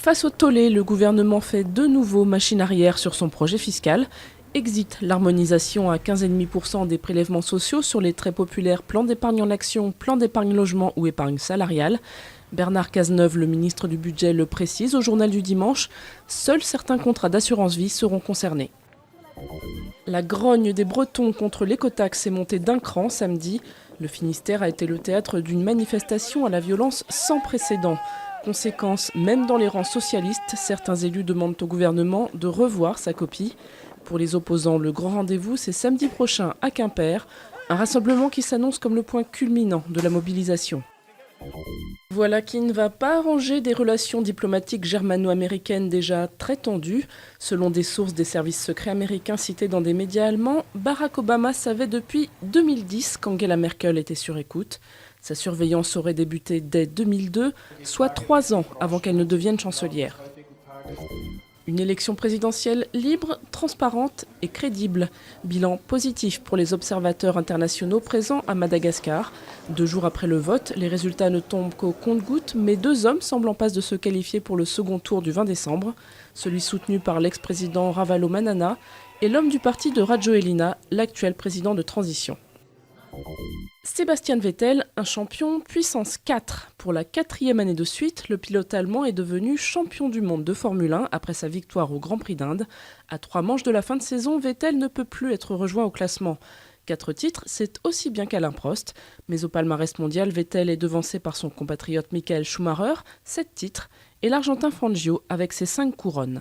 Face au tollé, le gouvernement fait de nouveau machine arrière sur son projet fiscal. Exit l'harmonisation à 15,5% des prélèvements sociaux sur les très populaires plans d'épargne en action, plan d'épargne logement ou épargne salariale. Bernard Cazeneuve, le ministre du Budget, le précise au journal du dimanche, seuls certains contrats d'assurance vie seront concernés. La grogne des Bretons contre l'écotaxe est montée d'un cran samedi. Le Finistère a été le théâtre d'une manifestation à la violence sans précédent. Conséquence, même dans les rangs socialistes, certains élus demandent au gouvernement de revoir sa copie. Pour les opposants, le grand rendez-vous, c'est samedi prochain à Quimper, un rassemblement qui s'annonce comme le point culminant de la mobilisation. Voilà qui ne va pas arranger des relations diplomatiques germano-américaines déjà très tendues. Selon des sources des services secrets américains citées dans des médias allemands, Barack Obama savait depuis 2010 qu'Angela Merkel était sur écoute. Sa surveillance aurait débuté dès 2002, soit 3 ans avant qu'elle ne devienne chancelière. Une élection présidentielle libre, transparente et crédible. Bilan positif pour les observateurs internationaux présents à Madagascar. 2 jours après le vote, les résultats ne tombent qu'au compte-gouttes, mais 2 hommes semblent en passe de se qualifier pour le second tour du 20 décembre. Celui soutenu par l'ex-président Ravalomanana et l'homme du parti de Rajoelina, l'actuel président de transition. Sébastien Vettel, un champion puissance 4. Pour la 4e année de suite, le pilote allemand est devenu champion du monde de Formule 1 après sa victoire au Grand Prix d'Inde. À 3 manches de la fin de saison, Vettel ne peut plus être rejoint au classement. 4 titres, c'est aussi bien qu'Alain Prost. Mais au palmarès mondial, Vettel est devancé par son compatriote Michael Schumacher, 7 titres, et l'Argentin Fangio avec ses 5 couronnes.